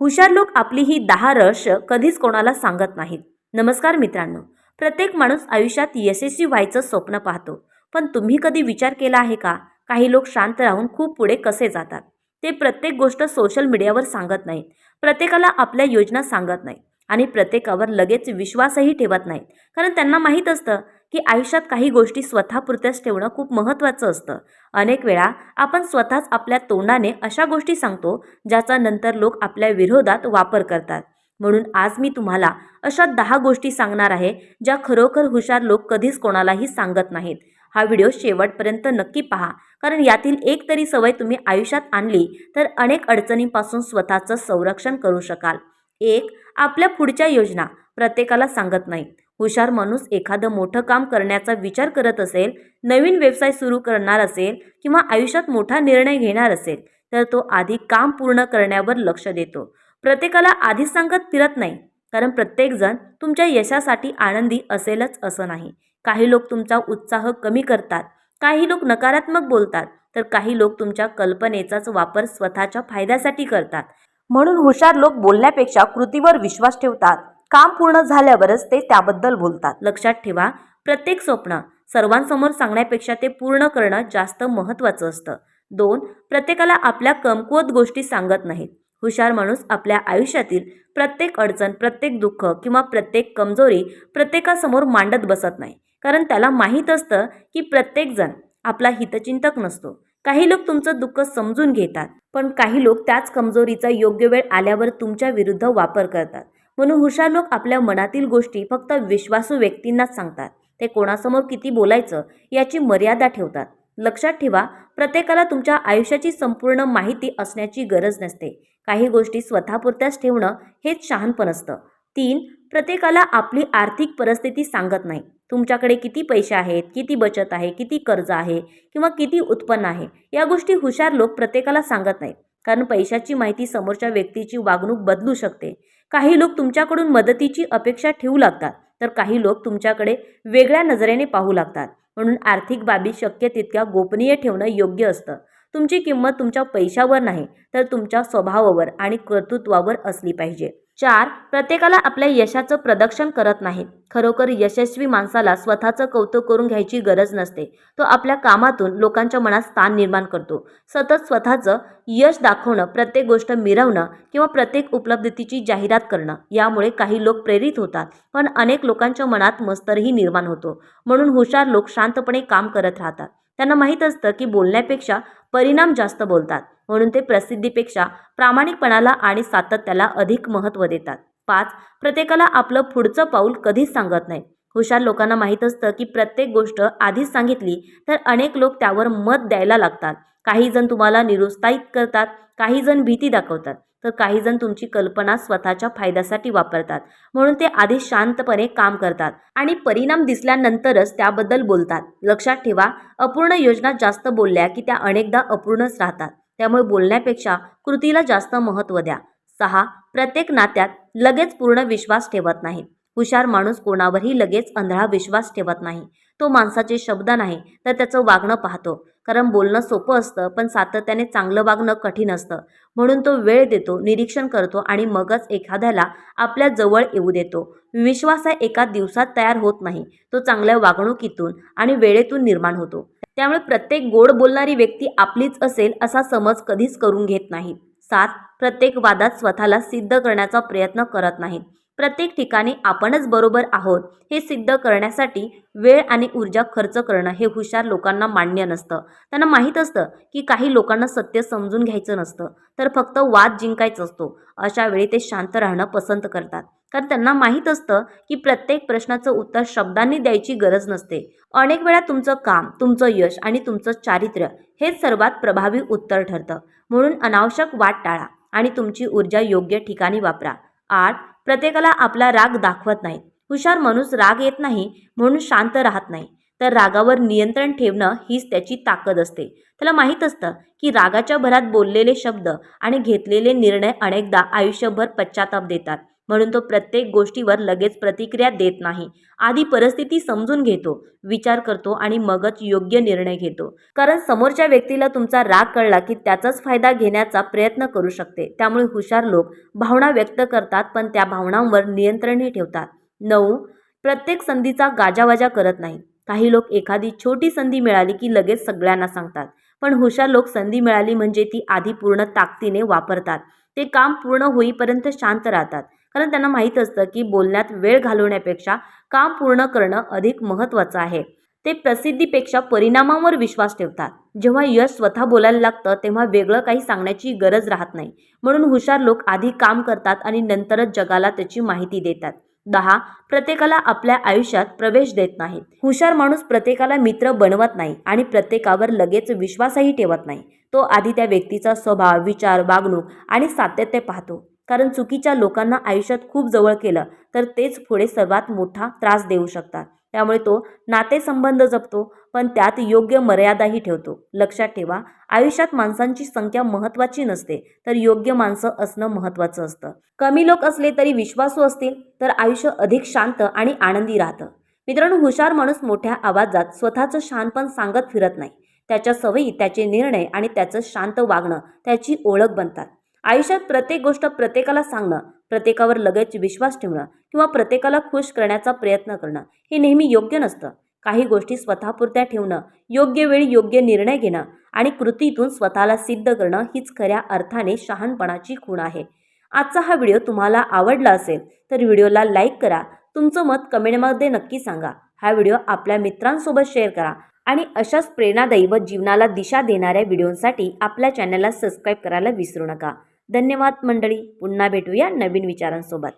हुशार लोक आपली ही 10 रहस्य कधीच कोणाला सांगत नाहीत. नमस्कार मित्रांनो. प्रत्येक माणूस आयुष्यात यशस्वी व्हायचं स्वप्न पाहतो. पण तुम्ही कधी विचार केला आहे का? काही लोक शांत राहून खूप पुढे कसे जातात? ते प्रत्येक गोष्ट सोशल मीडियावर सांगत नाहीत. प्रत्येकाला आपल्या योजना सांगत नाहीत आणि प्रत्येकावर लगेच विश्वासही ठेवत नाहीत. कारण त्यांना माहीत असतं की आयुष्यात काही गोष्टी स्वतःपुरत्याच ठेवणं खूप महत्त्वाचं असतं. अनेक वेळा आपण स्वतःच आपल्या तोंडाने अशा गोष्टी सांगतो ज्याचा नंतर लोक आपल्या विरोधात वापर करतात. म्हणून आज मी तुम्हाला अशा 10 गोष्टी सांगणार आहे ज्या खरोखर हुशार लोक कधीच कोणालाही सांगत नाहीत. हा व्हिडिओ शेवटपर्यंत नक्की पहा, कारण यातील एक तरी सवय तुम्ही आयुष्यात आणली तर अनेक अडचणींपासून स्वतःचं संरक्षण करू शकाल. 1. आपल्या पुढच्या योजना प्रत्येकाला सांगत नाहीत. हुशार माणूस एखादं मोठं काम करण्याचा विचार करत असेल, नवीन व्यवसाय सुरू करणार असेल किंवा आयुष्यात मोठा निर्णय घेणार असेल, तर तो आधी काम पूर्ण करण्यावर लक्ष देतो. प्रत्येकाला आधीच सांगत फिरत नाही, कारण प्रत्येकजण तुमच्या यशासाठी आनंदी असेलच असं नाही. काही लोक तुमचा उत्साह कमी करतात, काही लोक नकारात्मक बोलतात, तर काही लोक तुमच्या कल्पनेचाच वापर स्वतःच्या फायद्यासाठी करतात. म्हणून हुशार लोक बोलण्यापेक्षा कृतीवर विश्वास ठेवतात. काम पूर्ण झाल्यावरच ते त्याबद्दल बोलतात. लक्षात ठेवा, प्रत्येक स्वप्न सर्वांसमोर सांगण्यापेक्षा ते पूर्ण करणं जास्त महत्त्वाचं असतं. 2. प्रत्येकाला आपल्या कमकुवत गोष्टी सांगत नाहीत. हुशार माणूस आपल्या आयुष्यातील प्रत्येक अडचण, प्रत्येक दुःख किंवा प्रत्येक कमजोरी प्रत्येकासमोर मांडत बसत नाही. कारण त्याला माहीत असतं की प्रत्येकजण आपला हितचिंतक नसतो. काही लोक तुमचं दुःख समजून घेतात, पण काही लोक त्याच कमजोरीचा योग्य वेळ आल्यावर तुमच्या विरुद्ध वापर करतात. म्हणून हुशार लोक आपल्या मनातील गोष्टी फक्त विश्वासू व्यक्तींनाच सांगतात. ते कोणासमोर किती बोलायचं याची मर्यादा ठेवतात. लक्षात ठेवा, प्रत्येकाला तुमच्या आयुष्याची संपूर्ण माहिती असण्याची गरज नसते. काही गोष्टी स्वतःपुरत्याच ठेवणं हेच शहाणपण असतं. 3. प्रत्येकाला आपली आर्थिक परिस्थिती सांगत नाही. तुमच्याकडे किती पैसे आहेत, किती बचत आहे, किती कर्ज आहे किंवा किती उत्पन्न आहे, या गोष्टी हुशार लोक प्रत्येकाला सांगत नाहीत. कारण पैशाची माहिती समोरच्या व्यक्तीची वागणूक बदलू शकते. काही लोक तुमच्याकडून मदतीची अपेक्षा ठेवू लागतात, तर काही लोक तुमच्याकडे वेगळ्या नजरेने पाहू लागतात. म्हणून आर्थिक बाबी शक्य तितक्या गोपनीय ठेवणं योग्य असतं. तुमची किंमत तुमच्या पैशावर नाही, तर तुमच्या स्वभावावर आणि कर्तृत्वावर असली पाहिजे. 4. प्रत्येकाला आपल्या यशाचं प्रदर्शन करत नाहीत. खरोखर यशस्वी माणसाला स्वतःचं कौतुक करून घ्यायची गरज नसते. तो आपल्या कामातून लोकांच्या मनात स्थान निर्माण करतो. सतत स्वतःचं यश दाखवणं, प्रत्येक गोष्ट मिरवणं किंवा प्रत्येक उपलब्धीची जाहिरात करणं, यामुळे काही लोक प्रेरित होतात, पण अनेक लोकांच्या मनात मत्सरही निर्माण होतो. म्हणून हुशार लोक शांतपणे काम करत राहतात. त्यांना माहीत असतं की बोलण्यापेक्षा परिणाम जास्त बोलतात. म्हणून ते प्रसिद्धीपेक्षा प्रामाणिकपणाला आणि सातत्याला अधिक महत्त्व देतात. 5. प्रत्येकाला आपलं पुढचं पाऊल कधीच सांगत नाहीत. हुशार लोकांना माहीत असतं की प्रत्येक गोष्ट आधीच सांगितली तर अनेक लोक त्यावर मत द्यायला लागतात. काही जण तुम्हाला निरुत्साहित करतात, काही जण भीती दाखवतात, तर काही जण तुमची कल्पना स्वतःच्या फायद्यासाठी वापरतात. म्हणून ते आधी शांतपणे काम करतात आणि परिणाम दिसल्यानंतरच त्याबद्दल बोलतात. लक्षात ठेवा, अपूर्ण योजना जास्त बोलल्या की त्या अनेकदा अपूर्णच राहतात. त्यामुळे बोलण्यापेक्षा कृतीला जास्त महत्त्व द्या. 6. प्रत्येक नात्यात लगेच पूर्ण विश्वास ठेवत नाहीत. हुशार माणूस कोणावरही लगेच आंधळा विश्वास ठेवत नाही. तो माणसाचे शब्द नाही, तर त्याचं वागणं पाहतो. कारण बोलणं सोपं असतं, पण सातत्याने चांगलं वागणं कठीण असतं. म्हणून तो वेळ देतो, निरीक्षण करतो आणि मगच एखाद्याला आपल्या जवळ येऊ देतो. विश्वास हा एका दिवसात तयार होत नाही. तो चांगल्या वागणुकीतून आणि वेळेतून निर्माण होतो. त्यामुळे प्रत्येक गोड बोलणारी व्यक्ती आपलीच असेल असा समज कधीच करून घेत नाहीत. 7. प्रत्येक वादात स्वतःला सिद्ध करण्याचा प्रयत्न करत नाहीत. प्रत्येक ठिकाणी आपणच बरोबर आहोत हे सिद्ध करण्यासाठी वेळ आणि ऊर्जा खर्च करणं हे हुशार लोकांना मान्य नसतं. त्यांना माहीत असतं की काही लोकांना सत्य समजून घ्यायचं नसतं, तर फक्त वाद जिंकायचा असतो. अशा वेळी ते शांत राहणं पसंत करतात. कारण त्यांना माहीत असतं की प्रत्येक प्रश्नाचं उत्तर शब्दांनी द्यायची गरज नसते. अनेक वेळा तुमचं काम, तुमचं यश आणि तुमचं चारित्र्य हेच सर्वात प्रभावी उत्तर ठरतं. म्हणून अनावश्यक वाद टाळा आणि तुमची ऊर्जा योग्य ठिकाणी वापरा. 8. प्रत्येकाला आपला राग दाखवत नाही. हुशार माणूस राग येत नाही म्हणून शांत राहत नाही, तर रागावर नियंत्रण ठेवणं हीच त्याची ताकद असते. त्याला माहीत असतं की रागाच्या भरात बोललेले शब्द आणि घेतलेले निर्णय अनेकदा आयुष्यभर पश्चाताप देतात. म्हणून तो प्रत्येक गोष्टीवर लगेच प्रतिक्रिया देत नाही. आधी परिस्थिती समजून घेतो, विचार करतो आणि मगच योग्य निर्णय घेतो. कारण समोरच्या व्यक्तीला तुमचा राग कळला की त्याचाच फायदा घेण्याचा प्रयत्न करू शकते. त्यामुळे हुशार लोक भावना व्यक्त करतात पण त्या भावनांवर नियंत्रणही ठेवतात. 9. प्रत्येक संधीचा गाजावाजा करत नाही. काही लोक एखादी छोटी संधी मिळाली की लगेच सगळ्यांना सांगतात. पण हुशार लोक संधी मिळाली म्हणजे ती आधी पूर्ण ताकदीने वापरतात. ते काम पूर्ण होईपर्यंत शांत राहतात. कारण त्यांना माहीत असतं की बोलण्यात वेळ घालवण्यापेक्षा काम पूर्ण करणं अधिक महत्त्वाचं आहे. ते प्रसिद्धीपेक्षा परिणामांवर विश्वास ठेवतात. जेव्हा यश स्वतः बोलायला लागतं तेव्हा वेगळं काही सांगण्याची गरज राहत नाही. म्हणून हुशार लोक आधी काम करतात आणि नंतरच जगाला त्याची माहिती देतात. 10. प्रत्येकाला आपल्या आयुष्यात प्रवेश देत नाहीत. हुशार माणूस प्रत्येकाला मित्र बनवत नाही आणि प्रत्येकावर लगेच विश्वासही ठेवत नाही. तो आधी त्या व्यक्तीचा स्वभाव, विचार, वागणूक आणि सातत्य पाहतो. कारण चुकीच्या लोकांना आयुष्यात खूप जवळ केलं तर तेच पुढे सर्वात मोठा त्रास देऊ शकतात. त्यामुळे तो नातेसंबंध जपतो पण त्यात योग्य मर्यादाही ठेवतो. लक्षात ठेवा, आयुष्यात माणसांची संख्या महत्त्वाची नसते तर योग्य माणसं असणं महत्त्वाचं असतं. कमी लोक असले तरी विश्वासू असतील तर आयुष्य अधिक शांत आणि आनंदी राहतं. मित्रांनो, हुशार माणूस मोठ्या आवाजात स्वतःचं शहाणपण सांगत फिरत नाही. त्याच्या सवयी, त्याचे निर्णय आणि त्याचं शांत वागणं त्याची ओळख बनतात. आयुष्यात प्रत्येक गोष्ट प्रत्येकाला सांगणं, प्रत्येकावर लगेच विश्वास ठेवणं किंवा प्रत्येकाला खुश करण्याचा प्रयत्न करणं हे नेहमी योग्य नसतं. काही गोष्टी स्वतःपुरत्या ठेवणं, योग्य वेळी योग्य निर्णय घेणं आणि कृतीतून स्वतःला सिद्ध करणं हीच खऱ्या अर्थाने शहाणपणाची खूण आहे. आजचा हा व्हिडिओ तुम्हाला आवडला असेल तर व्हिडिओला लाईक करा. तुमचं मत कमेंटमध्ये नक्की सांगा. हा व्हिडिओ आपल्या मित्रांसोबत शेअर करा आणि अशाच प्रेरणादायी व जीवनाला दिशा देणाऱ्या व्हिडिओंसाठी आपल्या चॅनलला सबस्क्राईब करायला विसरू नका. धन्यवाद मंडळी. पुन्हा भेटूया नवीन विचारांसोबत.